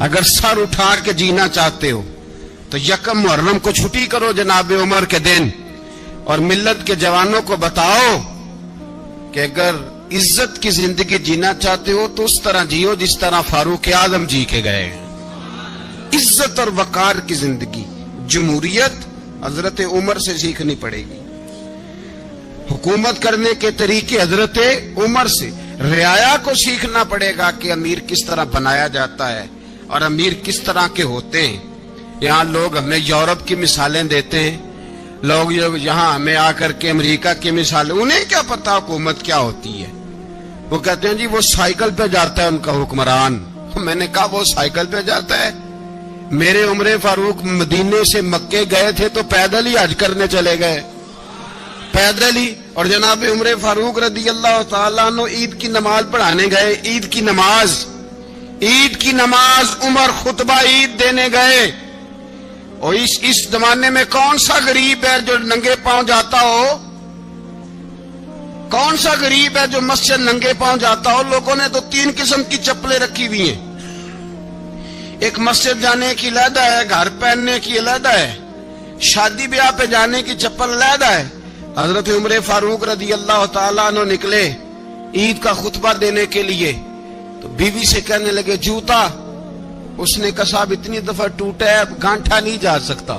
اگر سر اٹھا کے جینا چاہتے ہو تو یکم محرم کو چھٹی کرو جناب عمر کے دن، اور ملت کے جوانوں کو بتاؤ کہ اگر عزت کی زندگی جینا چاہتے ہو تو اس طرح جیو جس طرح فاروق اعظم جی کے گئے۔ عزت اور وقار کی زندگی، جمہوریت حضرت عمر سے سیکھنی پڑے گی، حکومت کرنے کے طریقے حضرت عمر سے، رعایا کو سیکھنا پڑے گا کہ امیر کس طرح بنایا جاتا ہے اور امیر کس طرح کے ہوتے ہیں۔ یہاں لوگ ہمیں یورپ کی مثالیں دیتے ہیں، لوگ یہاں ہمیں آ کر کے امریکہ کی مثالیں، انہیں کیا پتا حکومت کیا ہوتی ہے۔ وہ کہتے ہیں جی وہ سائیکل پہ جاتا ہے ان کا حکمران۔ میں نے کہا وہ سائیکل پہ جاتا ہے؟ میرے عمر فاروق مدینے سے مکے گئے تھے تو پیدل ہی حج کرنے چلے گئے، پیدل ہی۔ اور جناب عمر فاروق رضی اللہ تعالیٰ عنہ عید کی نماز پڑھانے گئے، عید کی نماز عمر خطبہ عید دینے گئے۔ اور اس زمانے میں کون سا غریب ہے جو ننگے پاؤں جاتا ہو؟ کون سا غریب ہے جو مسجد ننگے پاؤں جاتا ہو؟ لوگوں نے تو 3 قسم کی چپلیں رکھی ہوئی ہیں، ایک مسجد جانے کی علیحدہ ہے، گھر پہننے کی علیحدہ ہے، شادی بیاہ پہ جانے کی چپل علیحدہ ہے۔ حضرت عمر فاروق رضی اللہ تعالیٰ عنہ نکلے عید کا خطبہ دینے کے لیے تو بیوی سے کہنے لگے جوتا، اس نے کہا صاحب اتنی دفعہ ٹوٹا ہے اب گانٹھا نہیں جا سکتا،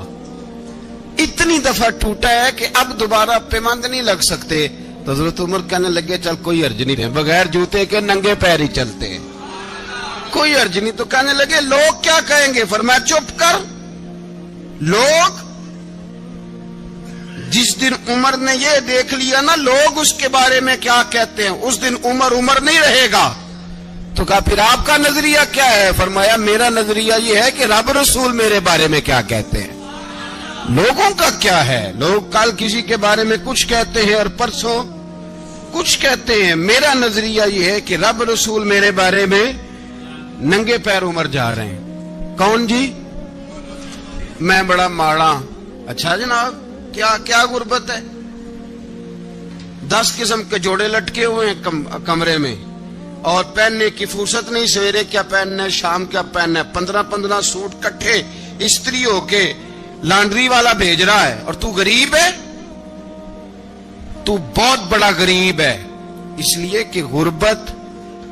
اتنی دفعہ ٹوٹا ہے کہ اب دوبارہ پیماند نہیں لگ سکتے۔ تو حضرت عمر کہنے لگے چل کوئی حرج نہیں ہے، بغیر جوتے کے ننگے پیر ہی چلتے ہیں، کوئی حرج نہیں۔ تو کہنے لگے لوگ کیا کہیں گے؟ فرمایا چپ کر، لوگ جس دن عمر نے یہ دیکھ لیا نا لوگ اس کے بارے میں کیا کہتے ہیں، اس دن عمر نہیں رہے گا۔ تو کہا پھر آپ کا نظریہ کیا ہے؟ فرمایا میرا نظریہ یہ ہے کہ رب رسول میرے بارے میں کیا کہتے ہیں، لوگوں کا کیا ہے؟ لوگ کل کسی کے بارے میں کچھ کہتے ہیں اور پرسوں کچھ کہتے ہیں، میرا نظریہ یہ ہے کہ رب رسول میرے بارے میں ننگے پیر عمر جا رہے ہیں۔ کون جی؟ میں بڑا ماڑا۔ اچھا جناب کیا غربت ہے؟ 10 قسم کے جوڑے لٹکے ہوئے ہیں کمرے میں اور پہننے کی فرصت نہیں، سویرے کیا پہننا ہے شام کیا پہننا ہے، 15 سوٹ کٹھے استری ہو کے لانڈری والا بھیج رہا ہے، اور تو غریب ہے، تو بہت بڑا غریب ہے۔ اس لیے کہ غربت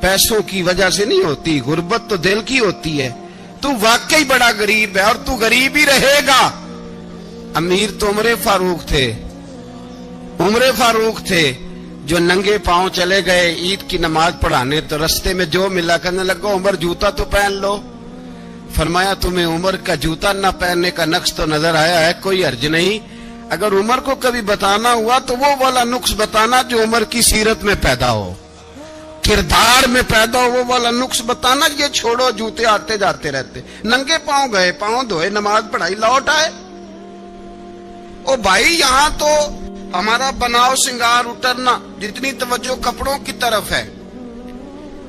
پیسوں کی وجہ سے نہیں ہوتی، غربت تو دل کی ہوتی ہے۔ تو واقعی بڑا غریب ہے اور تو غریب ہی رہے گا۔ امیر تو عمر فاروق تھے جو ننگے پاؤں چلے گئے عید کی نماز پڑھانے، تو رستے میں جو ملا کہنے لگا عمر جوتا تو پہن لو۔ فرمایا تمہیں عمر کا جوتا نہ پہننے کا نقص تو نظر آیا ہے، کوئی حرج نہیں۔ اگر عمر کو کبھی بتانا ہوا تو وہ والا نقص بتانا جو عمر کی سیرت میں پیدا ہو، کردار میں پیدا ہو، وہ والا نقص بتانا۔ یہ چھوڑو جوتے آتے جاتے رہتے، ننگے پاؤں گئے، پاؤں دھوئے، نماز پڑھائی، لوٹ آئے۔ او بھائی یہاں تو ہمارا بناؤ سنگار اترنا، جتنی توجہ کپڑوں کی طرف ہے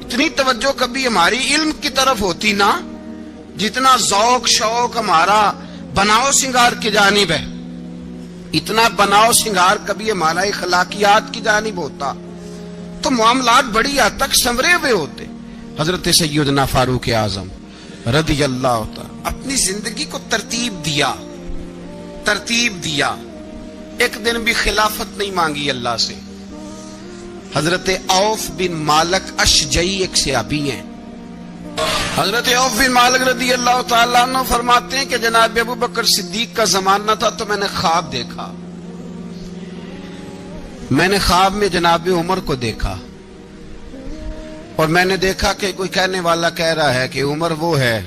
اتنی توجہ کبھی ہماری علم کی طرف ہوتی نا، جتنا ذوق شوق ہمارا بناؤ سنگار کی جانب ہے، اتنا بناؤ سنگار کبھی ہمارا اخلاقیات کی جانب ہوتا تو معاملات بڑی حد تک سنورے ہوئے ہوتے۔ حضرت سیدنا فاروق اعظم رضی اللہ تعالی اپنی زندگی کو ترتیب دیا۔ ایک دن بھی خلافت نہیں مانگی اللہ سے۔ حضرت عوف بن مالک اشجعی ایک صحابی ہیں، حضرت عوف بن مالک رضی اللہ تعالیٰ عنہ فرماتے ہیں کہ جناب ابو بکر صدیق کا زمانہ تھا تو میں نے خواب دیکھا، میں نے خواب میں جناب عمر کو دیکھا، اور میں نے دیکھا کہ کوئی کہنے والا کہہ رہا ہے کہ عمر وہ ہے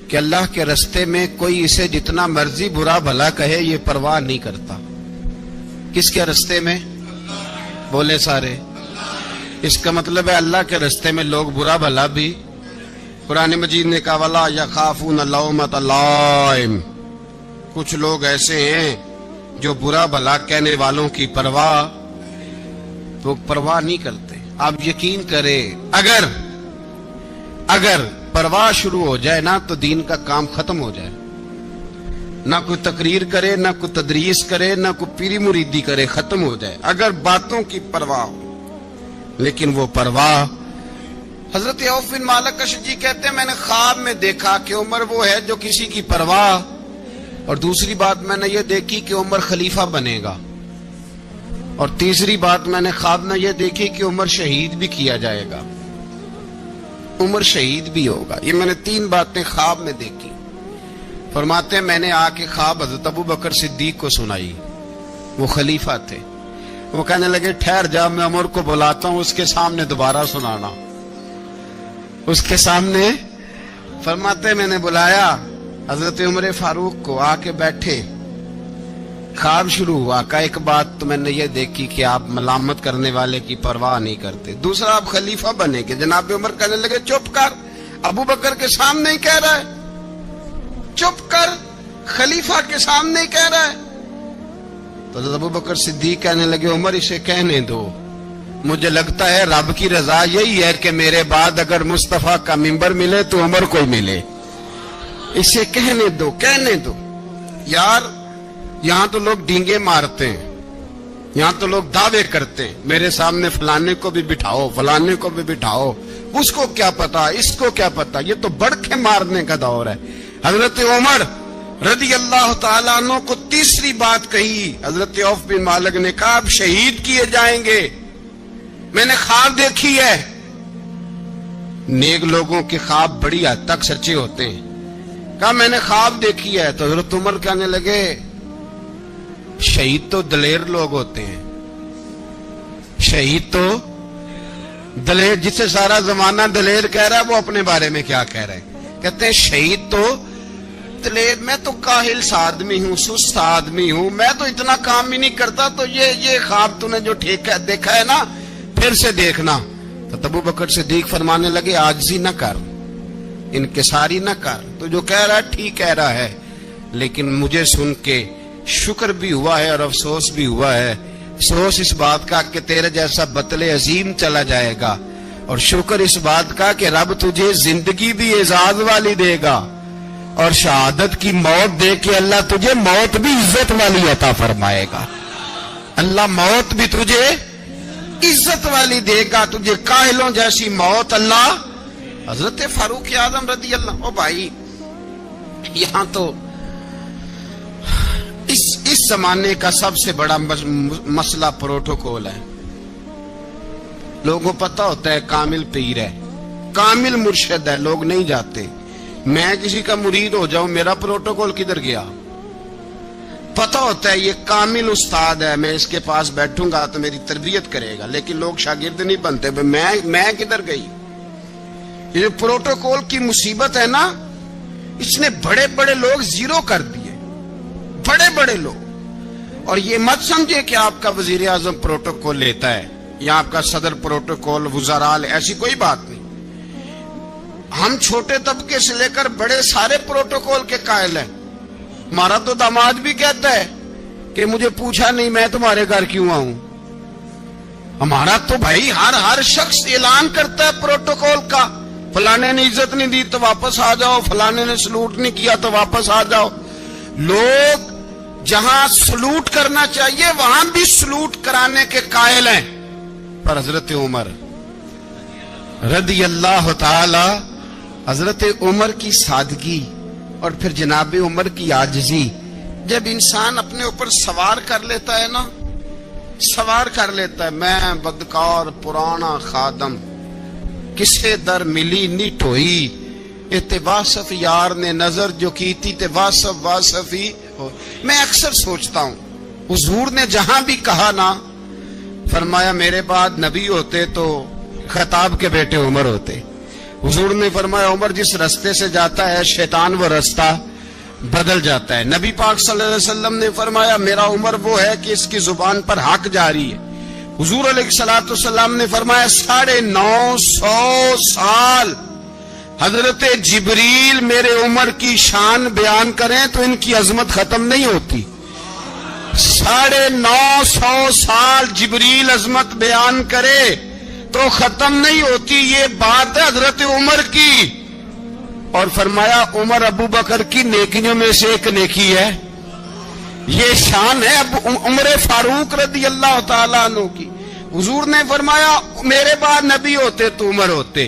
کہ اللہ کے رستے میں کوئی اسے جتنا مرضی برا بھلا کہے یہ پرواہ نہیں کرتا۔ کس کے رستے میں؟ بولے سارے۔ اس کا مطلب ہے اللہ کے رستے میں لوگ برا بھلا بھی، قرآن مجید نے کہا وَلَا يَخَافُونَ لَوْمَةَ لَائِمٍ، کچھ لوگ ایسے ہیں جو برا بھلا کہنے والوں کی پرواہ نہیں کرتے۔ آپ یقین کریں اگر پرواہ شروع ہو جائے نا تو دین کا کام ختم ہو جائے، نہ کوئی تقریر کرے، نہ کوئی تدریس کرے، نہ کوئی پیری مریدی کرے، ختم ہو جائے اگر باتوں کی پرواہ ہو۔ لیکن وہ پرواہ حضرت عوف بن مالک اشجعی کہتے ہیں میں نے خواب میں دیکھا کہ عمر وہ ہے جو کسی کی پرواہ، اور دوسری بات میں نے یہ دیکھی کہ عمر خلیفہ بنے گا، اور تیسری بات میں نے خواب میں یہ دیکھی کہ عمر شہید بھی کیا جائے گا، عمر شہید بھی ہوگا۔ یہ میں نے 3 باتیں خواب میں دیکھی۔ فرماتے ہیں میں نے آ کے خواب حضرت ابو بکر صدیق کو سنائی، وہ خلیفہ تھے۔ وہ کہنے لگے ٹھہر جا، میں عمر کو بلاتا ہوں، اس کے سامنے دوبارہ سنانا، اس کے سامنے۔ فرماتے ہیں میں نے بلایا حضرت عمر فاروق کو، آ کے بیٹھے، خواب شروع ہوا۔ کہ ایک بات تو میں نے یہ دیکھی کہ آپ ملامت کرنے والے کی پرواہ نہیں کرتے، دوسرا آپ خلیفہ بنے گے۔ جناب عمر کہنے لگے چپ کر، ابو بکر کے سامنے ہی کہہ رہا ہے، چپ کر، خلیفہ کے سامنے ہی کہہ رہا ہے۔ تو حضرت ابو بکر صدیق کہنے لگے عمر اسے کہنے دو، مجھے لگتا ہے رب کی رضا یہی ہے کہ میرے بعد اگر مصطفیٰ کا منبر ملے تو عمر کو ہی ملے، اسے کہنے دو، کہنے دو۔ یار یہاں تو لوگ ڈینگے مارتے ہیں، یہاں تو لوگ دعوے کرتے ہیں میرے سامنے فلانے کو بھی بٹھاؤ، فلانے کو بھی بٹھاؤ، اس کو کیا پتا، اس کو کیا پتا، یہ تو بڑکے مارنے کا دور ہے۔ حضرت عمر رضی اللہ تعالیٰ عنہ کو تیسری بات کہی۔ حضرت عوف بن مالک نے کہا اب شہید کیے جائیں گے، میں نے خواب دیکھی ہے۔ نیک لوگوں کے خواب بڑی حد تک سچے ہوتے ہیں۔ کہا میں نے خواب دیکھی ہے۔ تو حضرت عمر کہنے لگے شہید تو دلیر لوگ ہوتے ہیں، شہید تو دلیر، جسے سارا زمانہ دلیر کہہ رہا ہے وہ اپنے بارے میں کیا کہہ رہے ہیں؟ کہتے ہیں شہید تو دلیر، میں تو کاہل سا آدمی ہوں، سست آدمی ہوں، میں تو اتنا کام ہی نہیں کرتا، تو یہ خواب تو نے جو دیکھا ہے نا پھر سے دیکھنا۔ تو ابو بکر صدیق فرمانے لگے عاجزی نہ کر، انکساری نہ کر، تو جو کہہ رہا ہے ٹھیک کہہ رہا ہے، لیکن مجھے سن کے شکر بھی ہوا ہے اور افسوس بھی ہوا ہے۔ افسوس اس بات کا کہ تیرے جیسا بطل عظیم چلا جائے گا، اور شکر اس بات کا کہ رب تجھے زندگی بھی اعزاز والی دے گا، اور شہادت کی موت دے کے اللہ تجھے موت بھی عزت والی عطا فرمائے گا۔ اللہ موت بھی تجھے عزت والی دے گا، تجھے کاہلوں جیسی موت اللہ۔ حضرت فاروق اعظم رضی اللہ، او بھائی یہاں تو اس زمانے کا سب سے بڑا مسئلہ پروٹوکول ہے۔ لوگوں کو پتہ ہوتا ہے کامل پیر ہے، کامل مرشد ہے، لوگ نہیں جاتے۔ میں کسی کا مرید ہو جاؤں، میرا پروٹوکول کدھر گیا؟ پتہ ہوتا ہے یہ کامل استاد ہے، میں اس کے پاس بیٹھوں گا تو میری تربیت کرے گا، لیکن لوگ شاگرد نہیں بنتے۔ میں کدھر گئی؟ یہ جو پروٹوکول کی مصیبت ہے نا، اس نے بڑے بڑے لوگ زیرو کر دیے، بڑے بڑے لوگ۔ اور یہ مت سمجھے کہ آپ کا وزیر اعظم پروٹوکول لیتا ہے یا آپ کا صدر پروٹوکول، وزراء، ایسی کوئی بات نہیں۔ ہم چھوٹے طبقے سے لے کر بڑے سارے پروٹوکول کے قائل ہیں۔ ہمارا تو داماد بھی کہتا ہے کہ مجھے پوچھا نہیں میں تمہارے گھر کیوں آؤں۔ ہمارا تو بھائی ہر شخص اعلان کرتا ہے پروٹوکول کا، فلانے نے عزت نہیں دی تو واپس آ جاؤ، فلانے نے سلوٹ نہیں کیا تو واپس آ جاؤ۔ لوگ جہاں سلوٹ کرنا چاہیے وہاں بھی سلوٹ کرانے کے قائل ہیں، پر حضرت عمر رضی اللہ تعالی، حضرت عمر کی سادگی اور پھر جناب عمر کی عاجزی، جب انسان اپنے اوپر سوار کر لیتا ہے نا، سوار کر لیتا ہے، میں بدکار پرانا خادم، کسے در ملی نہیں ٹھوئی، اتواسف یار نے نظر جو کی تھی تے واسف ہی ہو۔ میں اکثر سوچتا ہوں حضور نے جہاں بھی کہا نا، فرمایا میرے بعد نبی ہوتے تو خطاب کے بیٹے عمر ہوتے۔ حضور نے فرمایا عمر جس رستے سے جاتا ہے شیطان وہ رستہ بدل جاتا ہے۔ نبی پاک صلی اللہ علیہ وسلم نے فرمایا میرا عمر وہ ہے کہ اس کی زبان پر حق جاری ہے۔ حضور علیہ الصلوۃ والسلام نے فرمایا 950 سال حضرت جبریل میرے عمر کی شان بیان کریں تو ان کی عظمت ختم نہیں ہوتی۔ 950 سال جبریل عظمت بیان کرے تو ختم نہیں ہوتی، یہ بات ہے حضرت عمر کی۔ اور فرمایا عمر ابو بکر کی نیکیوں میں سے ایک نیکی ہے، یہ شان ہے عمر فاروق رضی اللہ تعالیٰ عنہ کی۔ حضور نے فرمایا میرے بعد نبی ہوتے تو عمر ہوتے،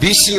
20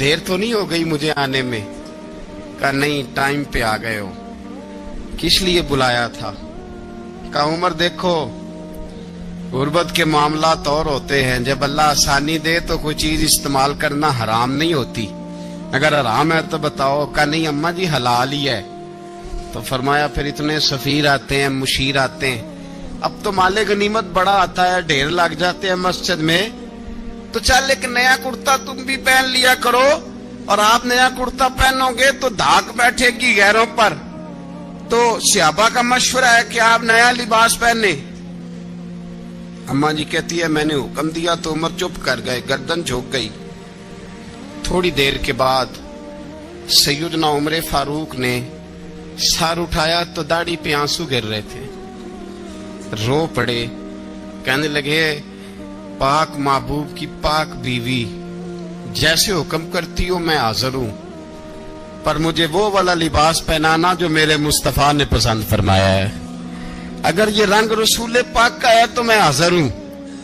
دیر تو نہیں ہو گئی مجھے آنے میں؟ کہا نہیں، ٹائم پہ آ گئے ہو۔ کس لیے بلایا تھا؟ کہا عمر دیکھو، غربت کے معاملات اور ہوتے ہیں، جب اللہ آسانی دے تو کوئی چیز استعمال کرنا حرام نہیں ہوتی، اگر حرام ہے تو بتاؤ۔ کہا نہیں اماں جی حلال ہی ہے۔ تو فرمایا پھر اتنے سفیر آتے ہیں، مشیر آتے ہیں، اب تو مال غنیمت بڑا آتا ہے، ڈھیر لگ جاتے ہیں مسجد میں، تو چل ایک نیا کرتا تم بھی پہن لیا کرو، اور آپ نیا کرتا پہنو گے تو دھاک بیٹھے گی غیروں پر۔ تو صحابہ کا مشورہ ہے کہ آپ نیا لباس پہنے۔ اماں جی کہتی ہے میں نے حکم دیا تو عمر چپ کر گئے، گردن جھک گئی۔ تھوڑی دیر کے بعد سیدنا عمر فاروق نے سر اٹھایا تو داڑھی پہ آنسو گر رہے تھے، رو پڑے، کہنے لگے پاک محبوب کی پاک بیوی جیسے حکم کرتی ہو میں حاضر ہوں، پر مجھے وہ والا لباس پہنانا جو میرے مصطفیٰ نے پسند فرمایا ہے۔ اگر یہ رنگ رسول پاک کا ہے تو میں حاضر ہوں،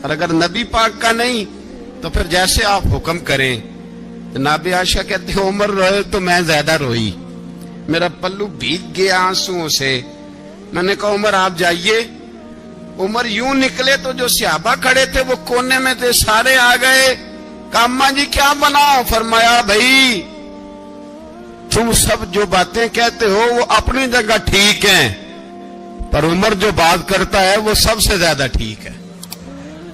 اور اگر نبی پاک کا نہیں تو پھر جیسے آپ حکم کریں۔ جناب عائشہ کہتے ہیں عمر روئے تو میں زیادہ روئی، میرا پلو بھیگ گیا آنسوؤں سے۔ میں نے کہا عمر آپ جائیے۔ عمر یوں نکلے تو جو صحابہ کھڑے تھے وہ کونے میں تھے، سارے آ گئے۔ کہا اماں جی کیا بناؤ؟ فرمایا بھائی تم سب جو باتیں کہتے ہو وہ اپنی جگہ ٹھیک ہیں، پر عمر جو بات کرتا ہے وہ سب سے زیادہ ٹھیک ہے۔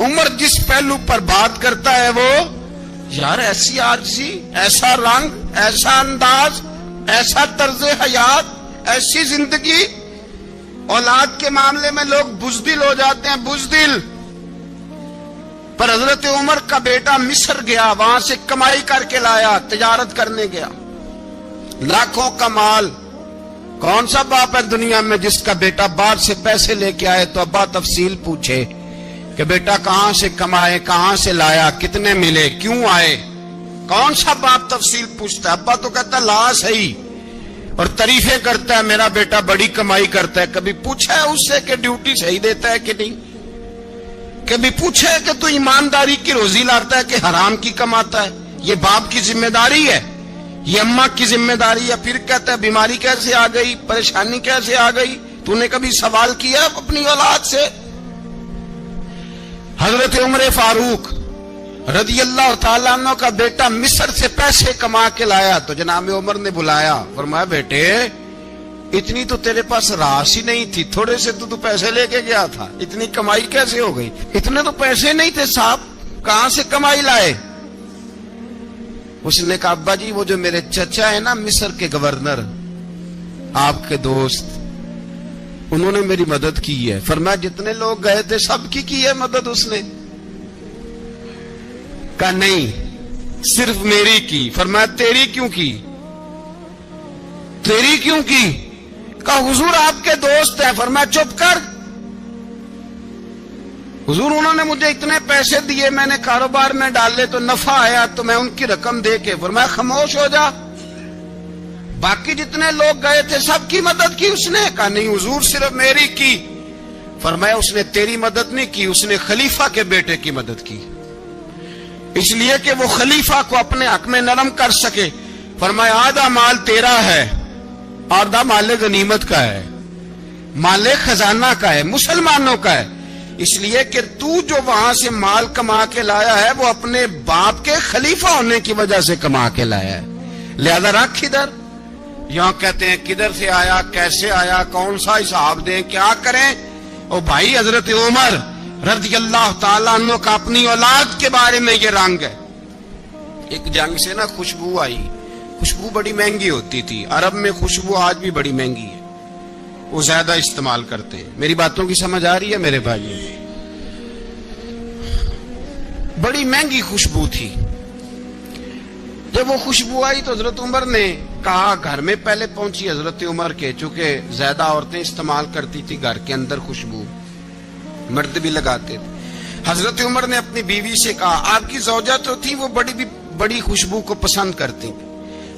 عمر جس پہلو پر بات کرتا ہے وہ، یار ایسی عاجزی، ایسا رنگ، ایسا انداز، ایسا طرز حیات، ایسی زندگی۔ اولاد کے معاملے میں لوگ بزدل ہو جاتے ہیں، بزدل، پر حضرت عمر کا بیٹا مصر گیا، وہاں سے کمائی کر کے لایا، تجارت کرنے گیا، لاکھوں کا مال۔ کون سا باپ ہے دنیا میں جس کا بیٹا باہر سے پیسے لے کے آئے تو ابا تفصیل پوچھے کہ بیٹا کہاں سے کمائے، کہاں سے لایا، کتنے ملے، کیوں آئے؟ کون سا باپ تفصیل پوچھتا ہے؟ ابا تو کہتا لا صحیح، اور تعریفیں کرتا ہے میرا بیٹا بڑی کمائی کرتا ہے۔ کبھی پوچھا ہے اس سے کہ ڈیوٹی صحیح دیتا ہے کہ نہیں؟ کبھی پوچھا ہے کہ تو ایمانداری کی روزی لاتا ہے کہ حرام کی کماتا ہے؟ یہ باپ کی ذمہ داری ہے، یہ اماں کی ذمہ داری ہے۔ پھر کہتا ہے بیماری کیسے آ گئی، پریشانی کیسے آ گئی؟ تو نے کبھی سوال کیا اپنی اولاد سے؟ حضرت عمر فاروق رضی اللہ تعالیٰ عنہ کا بیٹا مصر سے پیسے کما کے لایا تو جناب عمر نے بلایا، فرمایا بیٹے اتنی تو تیرے پاس راس ہی نہیں تھی، تھوڑے سے تو پیسے لے کے گیا تھا، اتنی کمائی کیسے ہو گئی؟ اتنے تو پیسے نہیں تھے صاحب، کہاں سے کمائی لائے؟ اس نے کہا ابا جی وہ جو میرے چچا ہے نا مصر کے گورنر، آپ کے دوست، انہوں نے میری مدد کی ہے۔ فرمایا جتنے لوگ گئے تھے سب کی ہے مدد اس نے؟ کہا نہیں صرف میری کی۔ فرمایا تیری کیوں کی؟ تیری کیوں کی؟ کہا حضور آپ کے دوست ہیں۔ فرمایا چپ کر، حضور انہوں نے مجھے اتنے پیسے دیے، میں نے کاروبار میں ڈالے تو نفع آیا تو میں ان کی رقم دے کے۔ فرمایا خاموش ہو جا، باقی جتنے لوگ گئے تھے سب کی مدد کی اس نے؟ کہا نہیں حضور صرف میری کی۔ فرمایا اس نے تیری مدد نہیں کی، اس نے خلیفہ کے بیٹے کی مدد کی، اس لیے کہ وہ خلیفہ کو اپنے حق میں نرم کر سکے۔ فرمایا آدھا مال تیرا ہے، آدھا مال غنیمت کا ہے، مال خزانہ کا ہے، مسلمانوں کا ہے، اس لیے کہ تو جو وہاں سے مال کما کے لایا ہے وہ اپنے باپ کے خلیفہ ہونے کی وجہ سے کما کے لایا ہے، لہذا رکھ ادھر۔ یہاں کہتے ہیں کدھر سے آیا، کیسے آیا، کون سا حساب دیں، کیا کریں؟ او بھائی حضرت عمر رضی اللہ تعالیٰ عنہ کا اپنی اولاد کے بارے میں یہ رنگ ہے۔ ایک جنگ سے نا خوشبو آئی، خوشبو بڑی مہنگی ہوتی تھی، عرب میں خوشبو آج بھی بڑی مہنگی ہے، وہ زیادہ استعمال کرتے ہیں۔ میری باتوں کی سمجھ آ رہی ہے میرے بھائی؟ بڑی مہنگی خوشبو تھی۔ جب وہ خوشبو آئی تو حضرت عمر نے کہا، گھر میں پہلے پہنچی حضرت عمر کے، چونکہ زیادہ عورتیں استعمال کرتی تھی گھر کے اندر خوشبو، مرد بھی لگاتے تھے۔ حضرت عمر نے اپنی بیوی سے کہا، آپ کی زوجہ تو تھی وہ بڑی خوشبو کو پسند کرتی تھی۔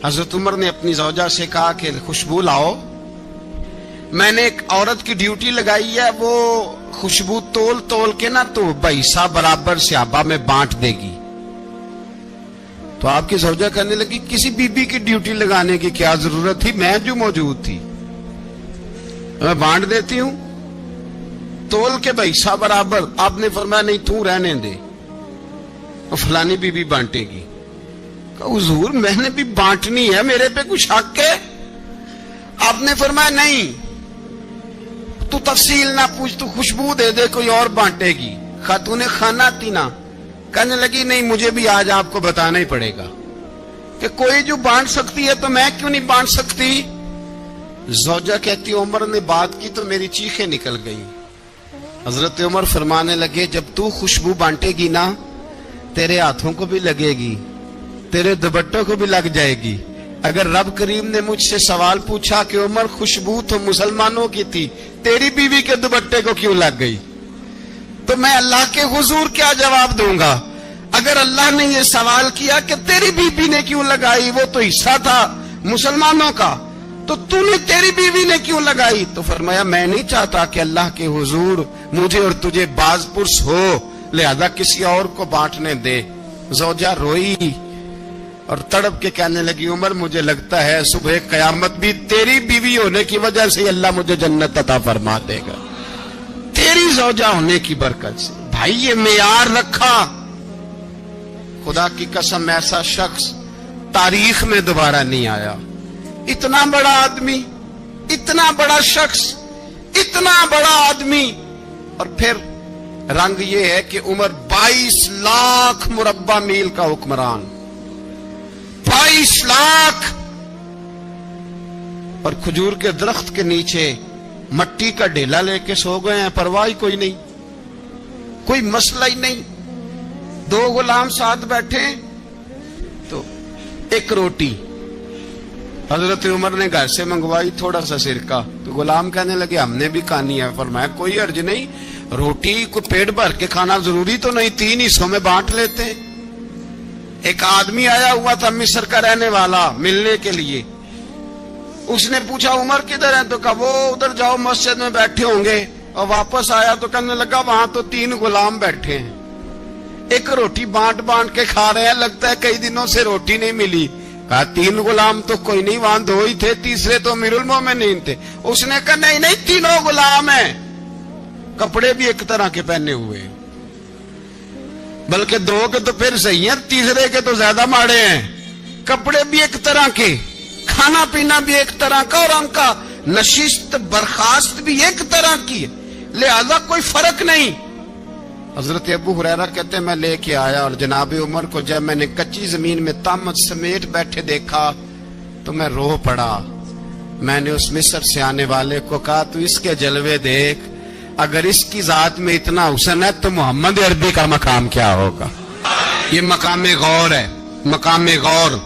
حضرت عمر نے اپنی زوجہ سے کہا کہ خوشبو لاؤ، میں نے ایک عورت کی ڈیوٹی لگائی ہے، وہ خوشبو تول تول کے نا تو حصہ برابر صحابہ میں بانٹ دے گی۔ تو آپ کی زوجہ کہنے لگی کسی بیوی کی ڈیوٹی لگانے کی کیا ضرورت تھی، میں جو موجود تھی میں بانٹ دیتی ہوں تول کے بھائی حصہ برابر. آپ نے فرمایا نہیں تو رہنے دے، فلانی بیوی بانٹے گی. کہا حضور میں نے بھی بانٹنی ہے، میرے پہ کچھ حق ہے؟ آپ نے فرمایا نہیں، تو تفصیل نہ پوچھ، تو خوشبو دے دے کوئی اور بانٹے گی. خاتون خانہ تینا کہنے لگی نہیں مجھے بھی آج آپ کو بتانا ہی پڑے گا کہ کوئی جو بانٹ سکتی ہے تو میں کیوں نہیں بانٹ سکتی. زوجہ کہتی عمر نے بات کی تو میری چیخیں نکل گئی. حضرت عمر فرمانے لگے جب تو خوشبو بانٹے گی نا تیرے ہاتھوں کو بھی لگے گی، تیرے دوپٹوں کو بھی لگ جائے گی. اگر رب کریم نے مجھ سے سوال پوچھا کہ عمر خوشبو تو مسلمانوں کی تھی، تیری بیوی کے دوپٹے کو کیوں لگ گئی، تو میں اللہ کے حضور کیا جواب دوں گا؟ اگر اللہ نے یہ سوال کیا کہ تیری بیوی نے کیوں لگائی، وہ تو حصہ تھا مسلمانوں کا، تو تو نے تیری بیوی نے کیوں لگائی؟ تو فرمایا میں نہیں چاہتا کہ اللہ کے حضور مجھے اور تجھے باز پرس ہو، لہذا کسی اور کو بانٹنے دے. زوجہ روئی اور تڑپ کے کہنے لگی عمر مجھے لگتا ہے صبح قیامت بھی تیری بیوی ہونے کی وجہ سے اللہ مجھے جنت عطا فرما دے گا، تیری زوجہ ہونے کی برکت سے. بھائی یہ معیار رکھا. خدا کی قسم ایسا شخص تاریخ میں دوبارہ نہیں آیا. اتنا بڑا آدمی، اتنا بڑا شخص، اتنا بڑا آدمی، اور پھر رنگ یہ ہے کہ عمر 22 لاکھ مربع میل کا حکمران، 22 لاکھ، اور کھجور کے درخت کے نیچے مٹی کا ڈھیلا لے کے سو گئے ہیں، پرواہ کوئی نہیں، کوئی مسئلہ ہی نہیں. 2 غلام ساتھ بیٹھے تو ایک روٹی حضرت عمر نے گھر سے منگوائی، تھوڑا سا سرکہ، تو غلام کہنے لگے ہم نے بھی کھانی ہے. فرمایا کوئی حرج نہیں، روٹی کو پیٹ بھر کے کھانا ضروری تو نہیں، 3 حصوں میں بانٹ لیتے. ایک آدمی آیا ہوا تھا مصر کا رہنے والا ملنے کے لیے. اس نے پوچھا عمر کدھر ہے؟ تو کہا وہ ادھر جاؤ مسجد میں بیٹھے ہوں گے. اور واپس آیا تو کہنے لگا وہاں تو 3 غلام بیٹھے ہیں، ایک روٹی بانٹ بانٹ کے کھا رہے ہیں، لگتا ہے کئی دنوں سے روٹی نہیں ملی. کہا 3 غلام تو کوئی نہیں، وہاں 2 ہی تھے، تیسرے تو امیر المومنین تھے. اس نے کہا نہیں نہیں 3 غلام ہیں، کپڑے بھی ایک طرح کے پہنے ہوئے، بلکہ 2 کے تو پھر صحیح ہیں، تیسرے کے تو زیادہ ماڑے ہیں. کپڑے بھی ایک طرح کے، کھانا پینا بھی ایک طرح کا، اور ان کا نشست برخاست بھی ایک طرح کی ہے، لہذا کوئی فرق نہیں. حضرت ابو ہریرہ کہتے ہیں میں لے کے آیا، اور جناب عمر کو جب میں نے کچی زمین میں تامت سمیٹ بیٹھے دیکھا تو میں رو پڑا. میں نے اس مصر سے آنے والے کو کہا تو اس کے جلوے دیکھ، اگر اس کی ذات میں اتنا حسن ہے تو محمد عربی کا مقام کیا ہوگا. یہ مقام غور ہے، مقام غور.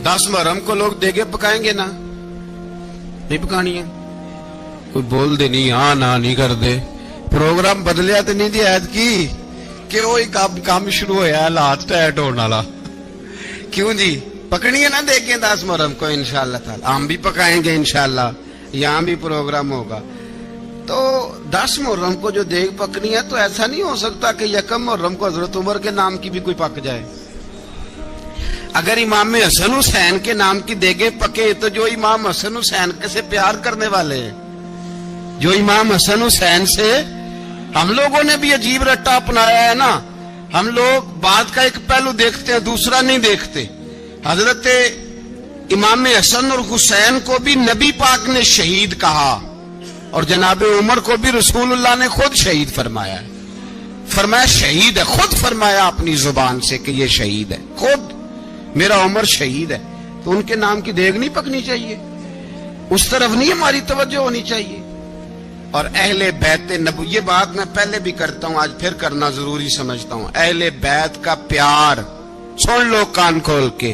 10 محرم کو لوگ دیگے پکائیں گے نا، نہیں پکانی ہے، کوئی بول دے نہیں، ہاں نہ نہیں کر دے. پروگرام بدلیا تو نہیں دی عید کی کہ وہی کام شروع ہوا حالات ٹائٹ ہونے والا. کیوں جی پکڑی ہے نا دیکھیں 10 محرم کو انشاءاللہ تعالی، ہم بھی پکائیں گے انشاءاللہ، یہاں بھی پروگرام ہوگا. تو 10 محرم کو جو دیگ پکنی ہے تو ایسا نہیں ہو سکتا کہ 1 محرم کو حضرت عمر کے نام کی بھی کوئی پک جائے. اگر امام حسن حسین کے نام کی دیگیں پکے تو جو امام حسن حسین سے پیار کرنے والے ہیں، جو امام حسن حسین سے، ہم لوگوں نے بھی عجیب رٹا اپنایا ہے نا. ہم لوگ بات کا ایک پہلو دیکھتے ہیں، دوسرا نہیں دیکھتے. حضرت امام حسن اور حسین کو بھی نبی پاک نے شہید کہا، اور جناب عمر کو بھی رسول اللہ نے خود شہید فرمایا ہے. فرمایا شہید ہے، خود فرمایا اپنی زبان سے کہ یہ شہید ہے، خود میرا عمر شہید ہے. تو ان کے نام کی دیگ نہیں پکنی چاہیے، اس طرف نہیں ہماری توجہ ہونی چاہیے. اور اہل بیت نبو، یہ بات میں پہلے بھی کرتا ہوں، آج پھر کرنا ضروری سمجھتا ہوں. اہل بیت کا پیار سن لو کان کھول کے.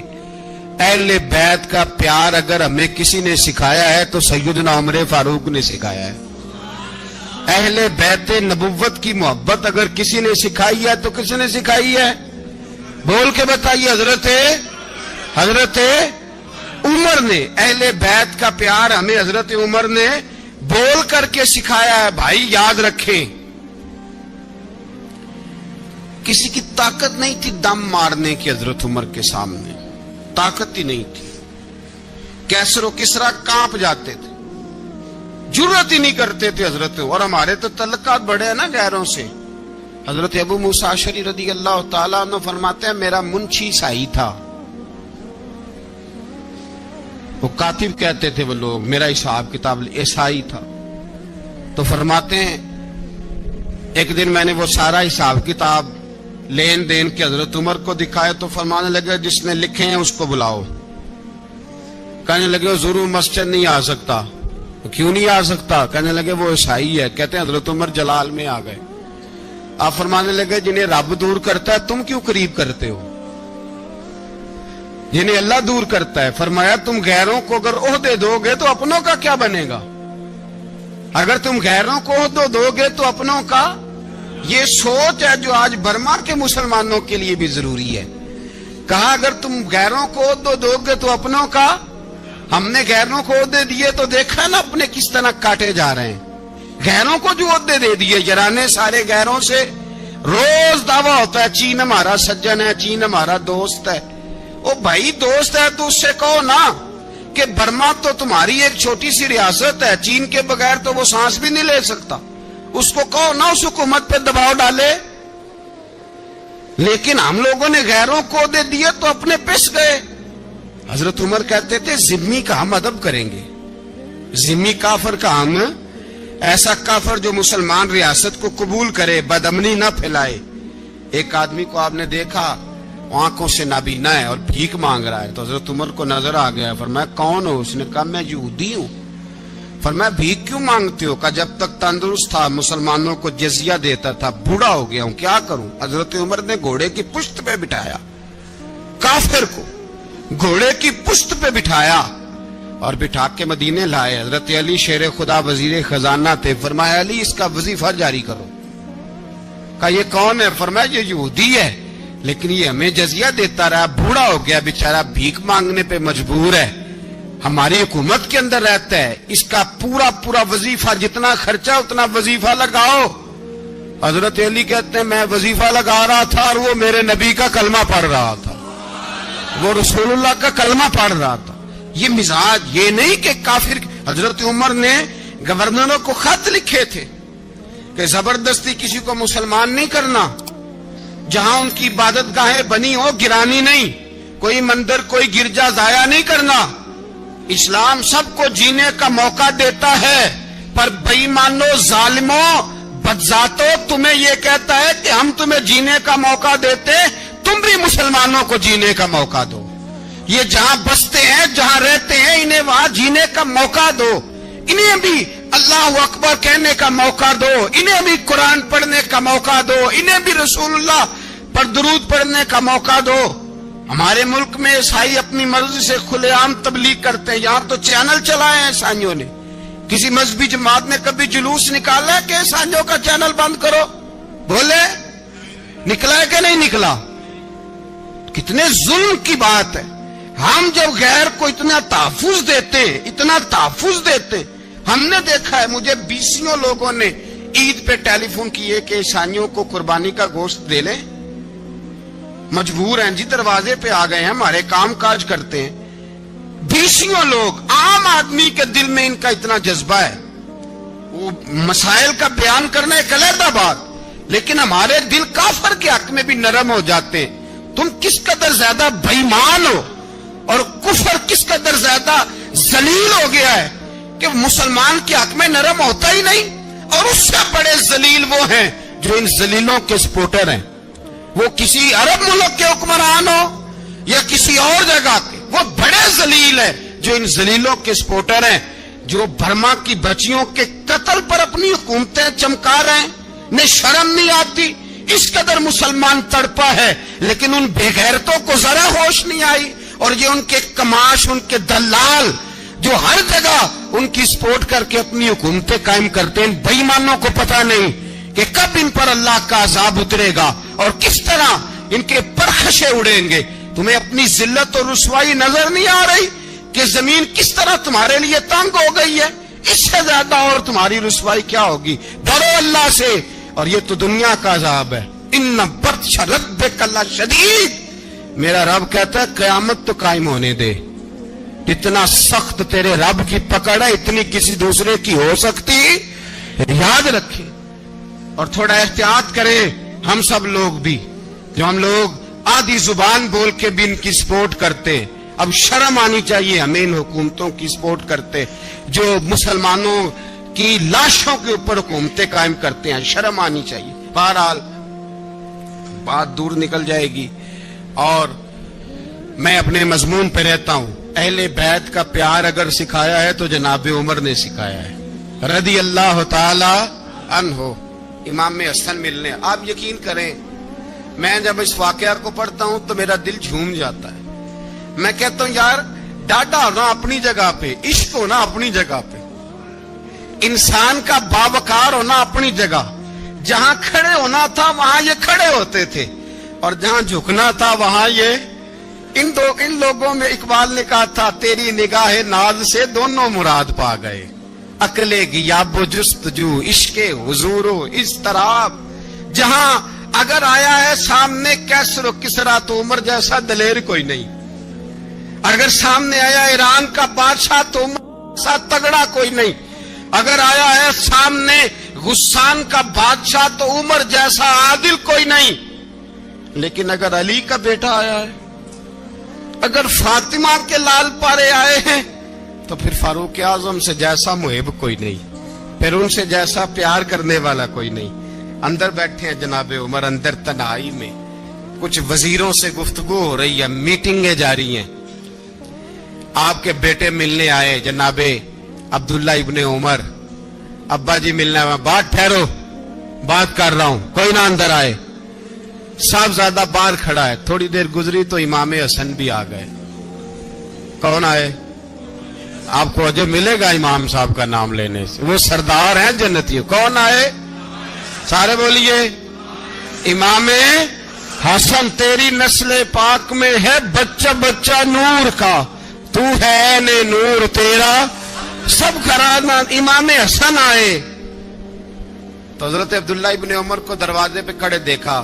اہل بیت کا پیار اگر ہمیں کسی نے سکھایا ہے تو سیدنا عمر فاروق نے سکھایا ہے. اہل بیت نبوت کی محبت اگر کسی نے سکھائی ہے تو کس نے سکھائی ہے؟ بول کے بتائیے. حضرت عمر نے. اہل بیت کا پیار ہمیں حضرت عمر نے بول کر کے سکھایا ہے. بھائی یاد رکھیں کسی کی طاقت نہیں تھی دم مارنے کی حضرت عمر کے سامنے، طاقت ہی نہیں تھی. کیسر و کسرا کانپ جاتے تھے، جرأت ہی نہیں کرتے تھے حضرت. اور ہمارے تو تعلقات بڑے ہیں نا غیروں سے. حضرت ابو موسیٰ اشعری رضی اللہ تعالیٰ عنہ فرماتے ہیں میرا منشی عیسائی تھا. وہ کاتب کہتے تھے وہ لوگ، میرا حساب کتاب عیسائی تھا. تو فرماتے ہیں ایک دن میں نے وہ سارا حساب کتاب لین دین کے حضرت عمر کو دکھائے تو فرمانے لگے جس نے لکھے ہیں اس کو بلاؤ. کہنے لگے ضرور مسجد نہیں آ سکتا. کیوں نہیں آ سکتا؟ کہنے لگے وہ عیسائی ہے. کہتے ہیں حضرت عمر جلال میں آ گئے. آپ فرمانے لگے جنہیں رب دور کرتا ہے تم کیوں قریب کرتے ہو؟ جنہیں اللہ دور کرتا ہے. فرمایا تم غیروں کو اگر عہدے دو گے تو اپنوں کا کیا بنے گا؟ اگر تم غیروں کو عہدے دو گے تو اپنوں کا. یہ سوچ ہے جو آج برما کے مسلمانوں کے لیے بھی ضروری ہے. کہا اگر تم غیروں کو عہدے دو گے تو اپنوں کا. ہم نے غیروں کو عہدے دیے تو دیکھا نا اپنے کس طرح کاٹے جا رہے ہیں. غیروں کو جو عہدے دے دیے یارانے سارے غیروں سے. روز دعویٰ ہوتا ہے چین ہمارا سجن ہے، چین ہمارا دوست ہے. او بھائی دوست ہے تو اس سے کہو نا کہ برما تو تمہاری ایک چھوٹی سی ریاست ہے، چین کے بغیر تو وہ سانس بھی نہیں لے سکتا. اس کو کہو نا اس حکومت پہ دباؤ ڈالے. لیکن ہم لوگوں نے غیروں کو دے دیے تو اپنے پس گئے. حضرت عمر کہتے تھے ذمی کا ہم ادب کریں گے. ذمی کافر کا ہم، ایسا کافر جو مسلمان ریاست کو قبول کرے، بدامنی نہ پھیلائے. ایک آدمی کو آپ نے دیکھا آنکھوں سے نابینا ہے اور بھیک مانگ رہا ہے. تو حضرت عمر کو نظر آ گیا. فرمایا کون ہو؟ اس نے کہا میں یہودی ہوں. فرمایا بھیک کیوں مانگتے ہو؟ کہا جب تک تندرست تھا مسلمانوں کو جزیہ دیتا تھا، بوڑھا ہو گیا ہوں کیا کروں. حضرت عمر نے گھوڑے کی پشت پہ بٹھایا کافر کو، گھوڑے کی پشت پہ بٹھایا اور بٹھا کے مدینے لائے. حضرت علی شیر خدا وزیر خزانہ تھے. فرمایا علی اس کا وظیفہ جاری کرو. کہا یہ کون ہے؟ فرمایا یہ یہودی ہے لیکن یہ ہمیں جزیہ دیتا رہا، بوڑھا ہو گیا بیچارہ، بھیک مانگنے پہ مجبور ہے، ہماری حکومت کے اندر رہتا ہے، اس کا پورا پورا وظیفہ جتنا خرچہ اتنا وظیفہ لگاؤ. حضرت علی کہتے ہیں میں وظیفہ لگا رہا تھا اور وہ میرے نبی کا کلمہ پڑھ رہا تھا، وہ رسول اللہ کا کلمہ پڑھ رہا تھا. یہ مزاج، یہ نہیں کہ کافر. حضرت عمر نے گورنروں کو خط لکھے تھے کہ زبردستی کسی کو مسلمان نہیں کرنا، جہاں ان کی عبادت گاہیں بنی ہو گرانی نہیں، کوئی مندر کوئی گرجا ضائع نہیں کرنا. اسلام سب کو جینے کا موقع دیتا ہے، پر بے ایمانو ظالموں بدذاتوں تمہیں یہ کہتا ہے کہ ہم تمہیں جینے کا موقع دیتے، تم بھی مسلمانوں کو جینے کا موقع دو. یہ جہاں بستے ہیں جہاں رہتے ہیں انہیں وہاں جینے کا موقع دو، انہیں بھی اللہ اکبر کہنے کا موقع دو، انہیں بھی قرآن پڑھنے کا موقع دو، انہیں بھی رسول اللہ پر درود پڑھنے کا موقع دو. ہمارے ملک میں عیسائی اپنی مرضی سے کھلے عام تبلیغ کرتے ہیں. یہاں تو چینل چلائے ہیں عیسائیوں نے. کسی مذہبی جماعت نے کبھی جلوس نکالا ہے کہ عیسائیوں کا چینل بند کرو؟ بولے نکلا ہے کہ نہیں نکلا؟ کتنے ظلم کی بات ہے. ہم جب غیر کو اتنا تحفظ دیتے ہیں، اتنا تحفظ دیتے ہیں. ہم نے دیکھا ہے، مجھے 20 لوگوں نے عید پہ ٹیلی فون کیے کہ عیسائیوں کو قربانی کا گوشت دے لیں. مجبور ہیں جی، دروازے پہ آ گئے ہیں، ہمارے کام کاج کرتے ہیں. 20 لوگ، عام آدمی کے دل میں ان کا اتنا جذبہ ہے، وہ مسائل کا بیان کرنا ایک علیحدہ بات، لیکن ہمارے دل کافر کے حق میں بھی نرم ہو جاتے ہیں. تم کس قدر زیادہ بے ایمان ہو اور کفر کس قدر زیادہ ذلیل ہو گیا ہے کہ مسلمان کے حق میں نرم ہوتا ہی نہیں. اور اس سے بڑے ذلیل وہ ہیں جو ان ذلیلوں کے سپورٹر ہیں. وہ کسی عرب ملک کے حکمران ہو یا کسی اور جگہ کے، وہ بڑے ذلیل ہیں جو ان ذلیلوں کے سپورٹر ہیں، جو برما کی بچیوں کے قتل پر اپنی حکومتیں چمکا رہے ہیں. انہیں شرم نہیں آتی. اس قدر مسلمان تڑپا ہے لیکن ان بے غیرتوں کو ذرا ہوش نہیں آئی. اور یہ ان کے کماش، ان کے دلال جو ہر جگہ ان کی سپورٹ کر کے اپنی حکومتیں قائم کرتے ہیں، بے ایمانوں کو پتہ نہیں کہ کب ان پر اللہ کا عذاب اترے گا اور کس طرح ان کے پرخشے اڑیں گے. تمہیں اپنی ذلت اور رسوائی نظر نہیں آ رہی کہ زمین کس طرح تمہارے لیے تنگ ہو گئی ہے؟ اس سے زیادہ اور تمہاری رسوائی کیا ہوگی؟ ڈرو اللہ سے. اور یہ تو دنیا کا عذاب ہے. ان بطش ربک لشدید، میرا رب کہتا ہے قیامت تو قائم ہونے دے، اتنا سخت تیرے رب کی پکڑ ہے اتنی کسی دوسرے کی ہو سکتی؟ یاد رکھیں اور تھوڑا احتیاط کریں ہم سب لوگ بھی، جو ہم لوگ آدھی زبان بول کے بھی ان کی سپورٹ کرتے، اب شرم آنی چاہیے ہمیں ان حکومتوں کی سپورٹ کرتے جو مسلمانوں کی لاشوں کے اوپر حکومتیں قائم کرتے ہیں، شرم آنی چاہیے۔ بہرحال بات دور نکل جائے گی اور میں اپنے مضمون پہ رہتا ہوں۔ اہل بیت کا پیار اگر سکھایا ہے تو جناب عمر نے سکھایا ہے رضی اللہ تعالی عنہ، امام حسن ملنے۔ آپ یقین کریں میں جب اس واقعہ کو پڑھتا ہوں تو میرا دل جھوم جاتا ہے، میں کہتا ہوں یار ڈاٹا ہونا اپنی جگہ پہ، عشق ہونا اپنی جگہ پہ، انسان کا باوقار ہونا اپنی جگہ، جہاں کھڑے ہونا تھا وہاں یہ کھڑے ہوتے تھے اور جہاں جھکنا تھا وہاں یہ ان لوگوں میں اقبال نے کہا تھا تیری نگاہ ناز سے دونوں مراد پا گئے، عقل غیاب و جستجو، عشق حضور و اضطراب، جہاں اگر آیا ہے سامنے کیسر و کسرا تو عمر جیسا دلیر کوئی نہیں، اگر سامنے آیا ایران کا بادشاہ تو عمر جیسا تگڑا کوئی نہیں، اگر آیا ہے سامنے غسان کا بادشاہ تو عمر جیسا عادل کوئی نہیں، لیکن اگر علی کا بیٹا آیا ہے، اگر فاطمہ کے لال پارے آئے ہیں تو پھر فاروق اعظم سے جیسا محب کوئی نہیں، پھر ان سے جیسا پیار کرنے والا کوئی نہیں۔ اندر بیٹھے ہیں جناب عمر، اندر تنہائی میں کچھ وزیروں سے گفتگو ہو رہی ہے، میٹنگیں جاری ہیں، آپ کے بیٹے ملنے آئے جناب عبداللہ ابن عمر، ابا جی ملنا ہے، بات ٹھہرو بات کر رہا ہوں، کوئی نہ اندر آئے، صاحبزادہ باہر کھڑا ہے، تھوڑی دیر گزری تو امام حسن بھی آ گئے۔ کون آئے؟ آپ کو جو ملے گا امام صاحب کا نام لینے سے، وہ سردار ہیں جنتی۔ کون آئے؟ سارے بولیے امام حسن، تیری نسل پاک میں ہے بچہ بچہ نور کا، تو ہے نے نور تیرا سب گھرانہ۔ امام حسن آئے تو حضرت عبداللہ ابن عمر کو دروازے پہ کھڑے دیکھا،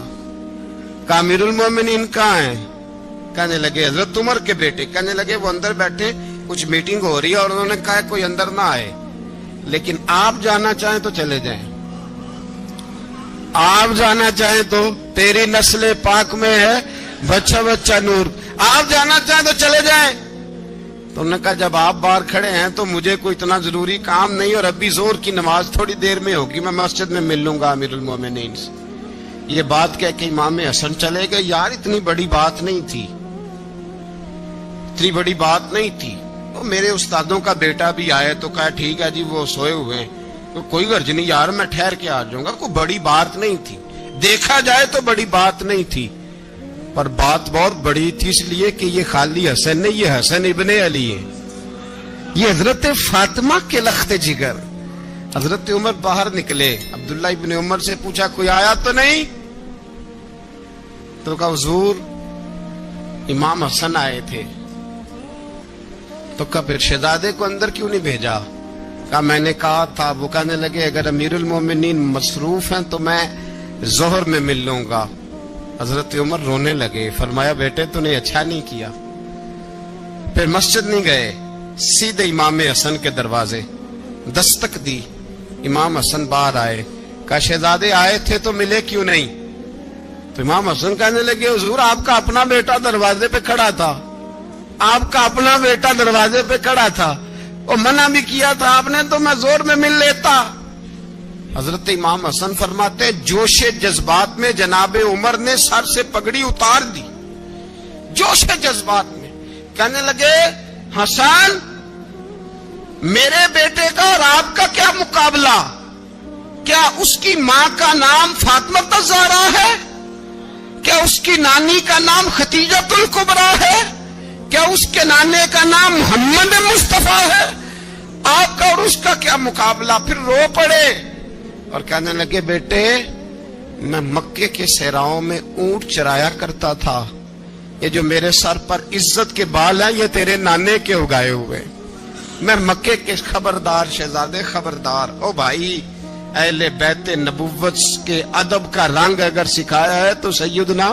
کہا امیر المومنین کہاں ہیں؟ کہنے لگے حضرت عمر کے بیٹے، کہنے لگے وہ اندر بیٹھے کچھ میٹنگ ہو رہی ہے اور انہوں نے کہا کوئی اندر نہ آئے، لیکن آپ جانا چاہیں تو چلے جائیں، آپ جانا چاہیں تو، تیری نسل پاک میں ہے بچہ بچہ نور، آپ جانا چاہیں تو چلے جائیں۔ تو انہوں نے کہا جب آپ باہر کھڑے ہیں تو مجھے کوئی اتنا ضروری کام نہیں، اور ابھی زور کی نماز تھوڑی دیر میں ہوگی، میں مسجد میں مل لوں گا امیر المومنین سے۔ یہ بات کہہ کے امام حسن چلے گئے۔ یار اتنی بڑی بات نہیں تھی، اتنی بڑی بات نہیں تھی، تو میرے استادوں کا بیٹا بھی آئے تو کہا ٹھیک ہے جی وہ سوئے ہوئے ہیں، تو کوئی غرض نہیں یار میں ٹھہر کے آ جاؤں گا، کوئی بڑی بات نہیں تھی، دیکھا جائے تو بڑی بات نہیں تھی، پر بات بہت بڑی تھی اس لیے کہ یہ خالی حسن نہیں، یہ حسن ابن علی ہے، یہ حضرت فاطمہ کے لخت جگر۔ حضرت عمر باہر نکلے، عبداللہ ابن عمر سے پوچھا کوئی آیا تو نہیں؟ تو کہا حضور امام حسن آئے تھے۔ تو کہا پھر شہزادے کو اندر کیوں نہیں بھیجا؟ کہا میں نے کہا تھا، وہ کہنے لگے اگر امیر المومنین مصروف ہیں تو میں ظہر میں مل لوں گا۔ حضرت عمر رونے لگے، فرمایا بیٹے تو نے اچھا نہیں کیا۔ پھر مسجد نہیں گئے، سیدھے امام حسن کے دروازے دستک دی، امام حسن باہر آئے، کہا شہزادے آئے تھے تو ملے کیوں نہیں؟ تو امام حسن کہنے لگے حضور آپ کا اپنا بیٹا دروازے پہ کھڑا تھا، آپ کا اپنا بیٹا دروازے پہ کھڑا تھا، اور منع بھی کیا تھا آپ نے تو میں زور میں مل لیتا۔ حضرت امام حسن فرماتے جوش جذبات میں جناب عمر نے سر سے پگڑی اتار دی، جوش جذبات میں کہنے لگے حسن میرے بیٹے کا اور آپ کا کیا مقابلہ؟ کیا اس کی ماں کا نام فاطمہ الزہرا ہے؟ کیا اس کی نانی کا نام خدیجہ الکبریٰ ہے؟ کیا اس کے نانے کا نام محمد مصطفیٰ ہے؟ آپ کا اور اس کا کیا مقابلہ؟ پھر رو پڑے اور کہنے لگے بیٹے میں مکے کے صحراؤں میں اونٹ چرایا کرتا تھا، یہ جو میرے سر پر عزت کے بال ہیں یہ تیرے نانے کے اگائے ہوئے، میں مکے کے خبردار شہزادے خبردار۔ او بھائی اہل بیت نبوت کے ادب کا رنگ اگر سکھایا ہے تو سیدنا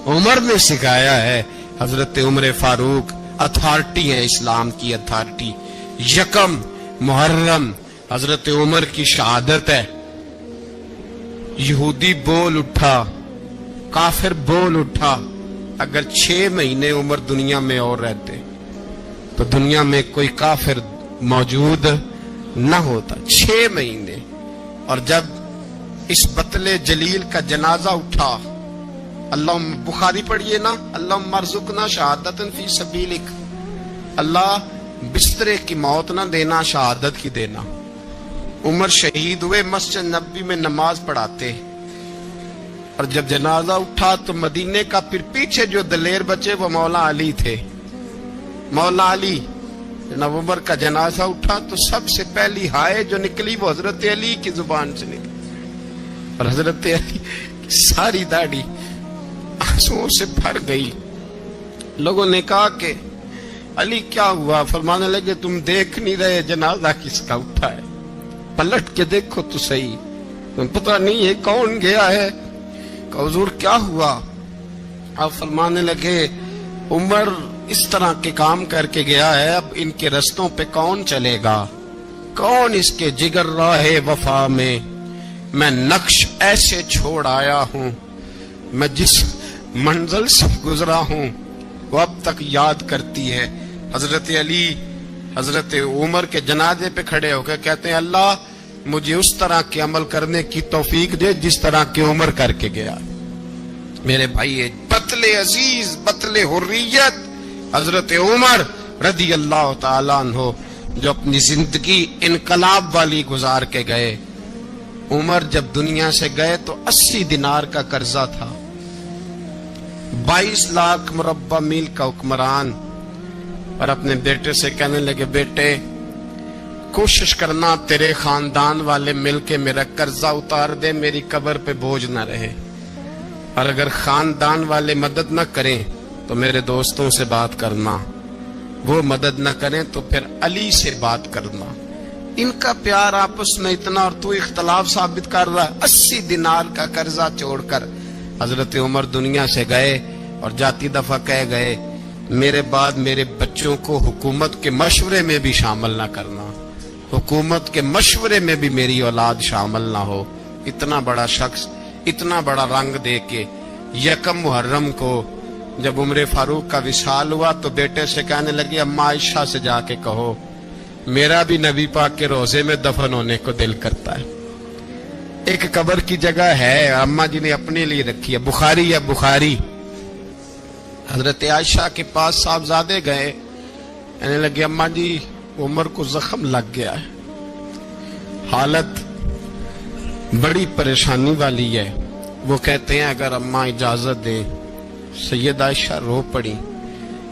عمر نے سکھایا ہے. حضرت عمر فاروق اتھارٹی ہے، اسلام کی اتھارٹی. یکم محرم حضرت عمر کی شہادت ہے. یہودی بول اٹھا، کافر بول اٹھا، اگر 6 مہینے عمر دنیا میں اور رہتے تو دنیا میں کوئی کافر موجود نہ ہوتا. 6 مہینے. اور جب اس بطل جلیل کا جنازہ اٹھا، اللہ بخاری پڑھیے نا، اللہم ارزقنا شہادت فی سبیلک، اللہ بسترے کی موت نہ دینا، شہادت کی دینا. عمر شہید ہوئے، مسجد نبوی میں نماز پڑھاتے، اور جب جنازہ اٹھا تو مدینے کا پھر پیچھے جو دلیر بچے وہ مولا علی تھے. مولا علی، جناب عمر کا جنازہ اٹھا تو سب سے پہلی ہائے جو نکلی وہ حضرت علی کی زبان سے نکلی، اور حضرت علی کی ساری داڑھی آنسوؤں سے بھر گئی. لوگوں نے کہا کہ علی کیا ہوا؟ فرمانے لگے تم دیکھ نہیں رہے جنازہ کس کا اٹھا ہے؟ پلٹ کے دیکھو تو صحیح، تم پتہ نہیں ہے کون گیا ہے. کہ حضور کیا ہوا؟ آپ فرمانے لگے عمر اس طرح کے کام کر کے گیا ہے، اب ان کے رستوں پہ کون چلے گا؟ کون اس کے جگر راہ وفا میں؟ میں نقش ایسے چھوڑ آیا ہوں، میں جس منزل سے گزرا ہوں وہ اب تک یاد کرتی ہے. حضرت علی حضرت عمر کے جنازے پہ کھڑے ہو کے کہتے ہیں اللہ مجھے اس طرح کے عمل کرنے کی توفیق دے جس طرح کے عمر کر کے گیا. میرے بھائی، بطل عزیز، بطل حریت حضرت عمر رضی اللہ تعالیٰ عنہ، جو اپنی زندگی انقلاب والی گزار کے گئے. عمر جب دنیا سے گئے تو 80 دینار کا قرضہ تھا. 22 لاکھ مربع میل کا حکمران. اور اپنے بیٹے سے کہنے لگے بیٹے کوشش کرنا تیرے خاندان والے مل کے میرا قرضہ اتار دے، میری قبر پہ بوجھ نہ رہے. اور اگر خاندان والے مدد نہ کریں تو میرے دوستوں سے بات کرنا، وہ مدد نہ کریں تو پھر علی سے بات کرنا. ان کا پیار آپس میں اتنا، اور تو اختلاف ثابت کر رہا ہے. 80 دینار کا قرضہ چھوڑ کر حضرت عمر دنیا سے گئے، اور جاتی دفعہ کہہ گئے میرے بعد میرے بچوں کو حکومت کے مشورے میں بھی شامل نہ کرنا، حکومت کے مشورے میں بھی میری اولاد شامل نہ ہو. اتنا بڑا شخص اتنا بڑا رنگ دے کے یکم محرم کو جب عمر فاروق کا وصال ہوا تو بیٹے سے کہنے لگی اماں عائشہ سے جا کے کہو میرا بھی نبی پاک کے روزے میں دفن ہونے کو دل کرتا ہے. ایک قبر کی جگہ ہے اماں جی نے اپنے لیے رکھی ہے، بخاری یا بخاری. حضرت عائشہ کے پاس صاحبزادے گئے، کہنے لگے اماں جی عمر کو زخم لگ گیا ہے، حالت بڑی پریشانی والی ہے. وہ کہتے ہیں اگر اماں اجازت دیں. سید عائشہ رو پڑی،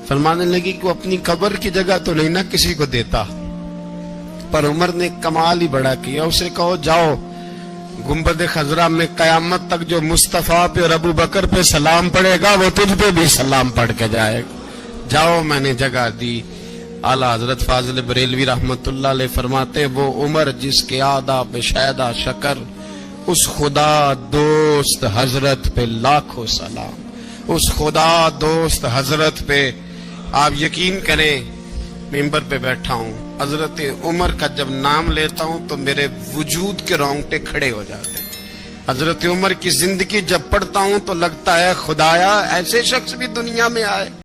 فرمانے لگی کہ وہ اپنی قبر کی جگہ تو نہیں نہ کسی کو دیتا، پر عمر نے کمال ہی بڑا کیا. اسے کہو جاؤ گنبد خضرا میں قیامت تک جو مصطفیٰ پہ اور ابو بکر پہ سلام پڑھے گا وہ تجھ پہ بھی سلام پڑھ کے جائے گا. جاؤ میں نے جگہ دی. اعلیٰ حضرت فاضل بریلوی رحمت اللہ علیہ فرماتے وہ عمر جس کے آداب شیدہ شکر، اس خدا دوست حضرت پہ لاکھوں سلام. اس خدا دوست حضرت پہ آپ یقین کریں ممبر پہ بیٹھا ہوں، حضرت عمر کا جب نام لیتا ہوں تو میرے وجود کے رونگٹے کھڑے ہو جاتے ہیں. حضرت عمر کی زندگی جب پڑھتا ہوں تو لگتا ہے خدایا ایسے شخص بھی دنیا میں آئے.